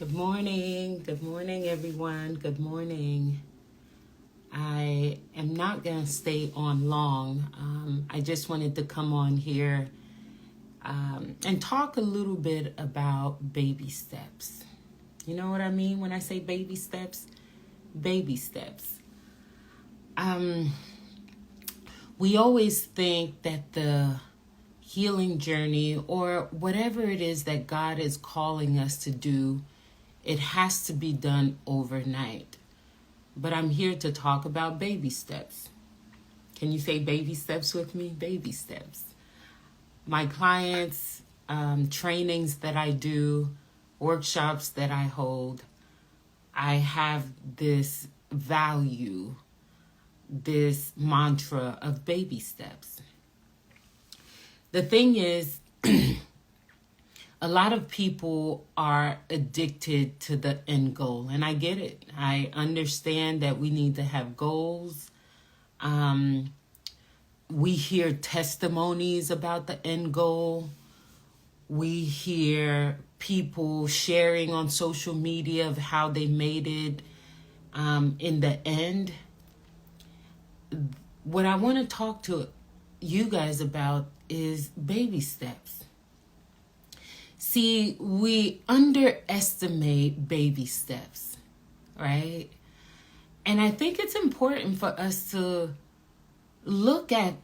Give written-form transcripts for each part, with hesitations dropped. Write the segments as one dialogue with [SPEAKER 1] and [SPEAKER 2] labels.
[SPEAKER 1] Good morning. Good morning, everyone. Good morning. I am not going to stay on long. I just wanted to come on here and talk a little bit about baby steps. You know what I mean when I say baby steps? Baby steps. We always think that the healing journey or whatever it is that God is calling us to do, it has to be done overnight. But I'm here to talk about baby steps. Can you say baby steps with me? Baby steps. My clients, trainings that I do, workshops that I hold, I have this value, this mantra of baby steps. The thing is, a lot of people are addicted to the end goal, and I get it. I understand that we need to have goals. We hear testimonies about the end goal. We hear people sharing on social media of how they made it in the end. What I want to talk to you guys about is baby steps. See, we underestimate baby steps, right? And I think it's important for us to look at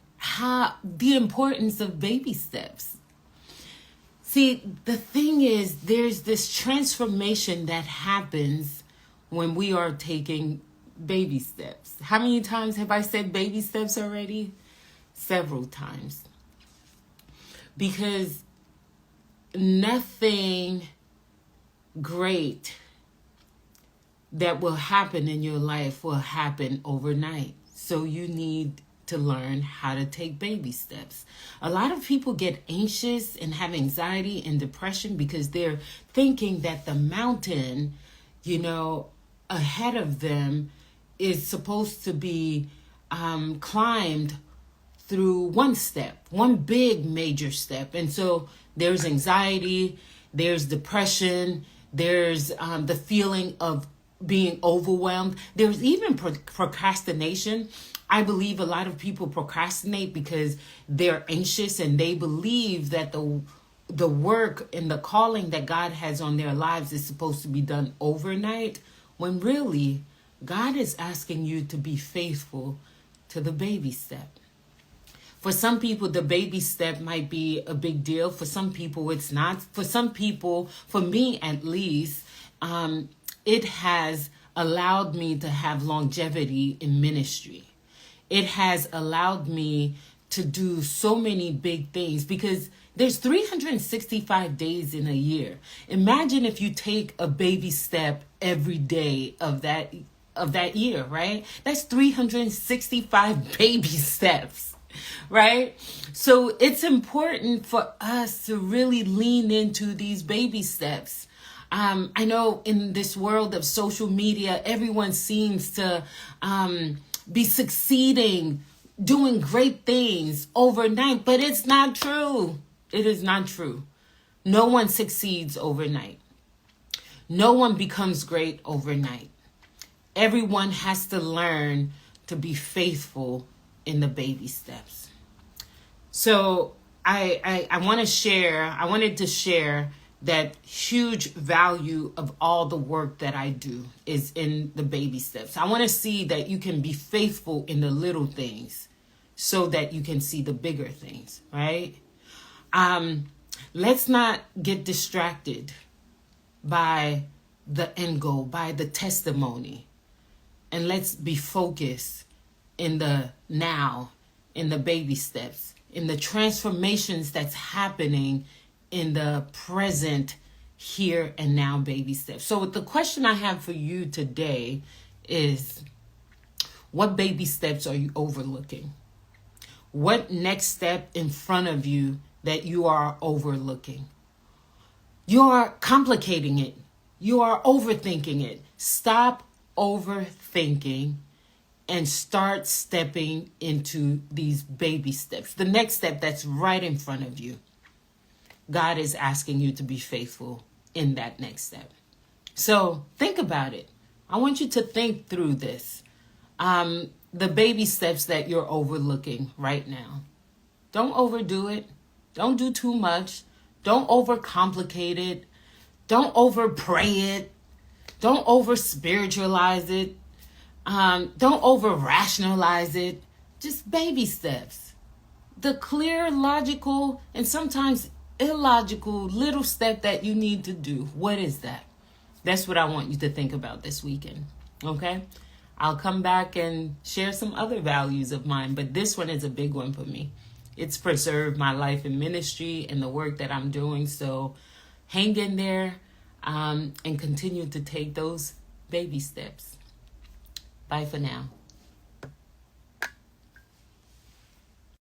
[SPEAKER 1] the importance of baby steps. See, the thing is, there's this transformation that happens when we are taking baby steps. How many times have I said baby steps already? Several times. Because nothing great that will happen in your life will happen overnight. So you need to learn how to take baby steps. A lot of people get anxious and have anxiety and depression because they're thinking that the mountain, ahead of them is supposed to be climbed through one big major step. And so there's anxiety, there's depression, there's the feeling of being overwhelmed. There's even procrastination. I believe a lot of people procrastinate because they're anxious and they believe that the work and the calling that God has on their lives is supposed to be done overnight, when really God is asking you to be faithful to the baby step. For some people, the baby step might be a big deal. For some people, it's not. For some people, for me at least, it has allowed me to have longevity in ministry. It has allowed me to do so many big things because there's 365 days in a year. Imagine if you take a baby step every day of that year, right? That's 365 baby steps. Right? So it's important for us to really lean into these baby steps. I know in this world of social media, everyone seems to be succeeding, doing great things overnight, but it's not true. It is not true. No one succeeds overnight. No one becomes great overnight. Everyone has to learn to be faithful in the baby steps. So I wanted to share that huge value of all the work that I do is in the baby steps. I want to see that you can be faithful in the little things so that you can see the bigger things, right? Let's not get distracted by the end goal, by the testimony, and let's be focused in the now, in the baby steps, in the transformations that's happening in the present, here and now baby steps. So the question I have for you today is, what baby steps are you overlooking? What next step in front of you that you are overlooking? You are complicating it. You are overthinking it. Stop overthinking and start stepping into these baby steps. The next step that's right in front of you. God is asking you to be faithful in that next step. So think about it. I want you to think through this. The baby steps that you're overlooking right now. Don't overdo it. Don't do too much. Don't overcomplicate it. Don't over pray it. Don't over spiritualize it. Don't over rationalize it. Just baby steps. The clear, logical, and sometimes illogical little step that you need to do. What is that? That's what I want you to think about this weekend. Okay? I'll come back and share some other values of mine, but this one is a big one for me. It's preserved my life in ministry and the work that I'm doing. So hang in there and continue to take those baby steps. Bye for now.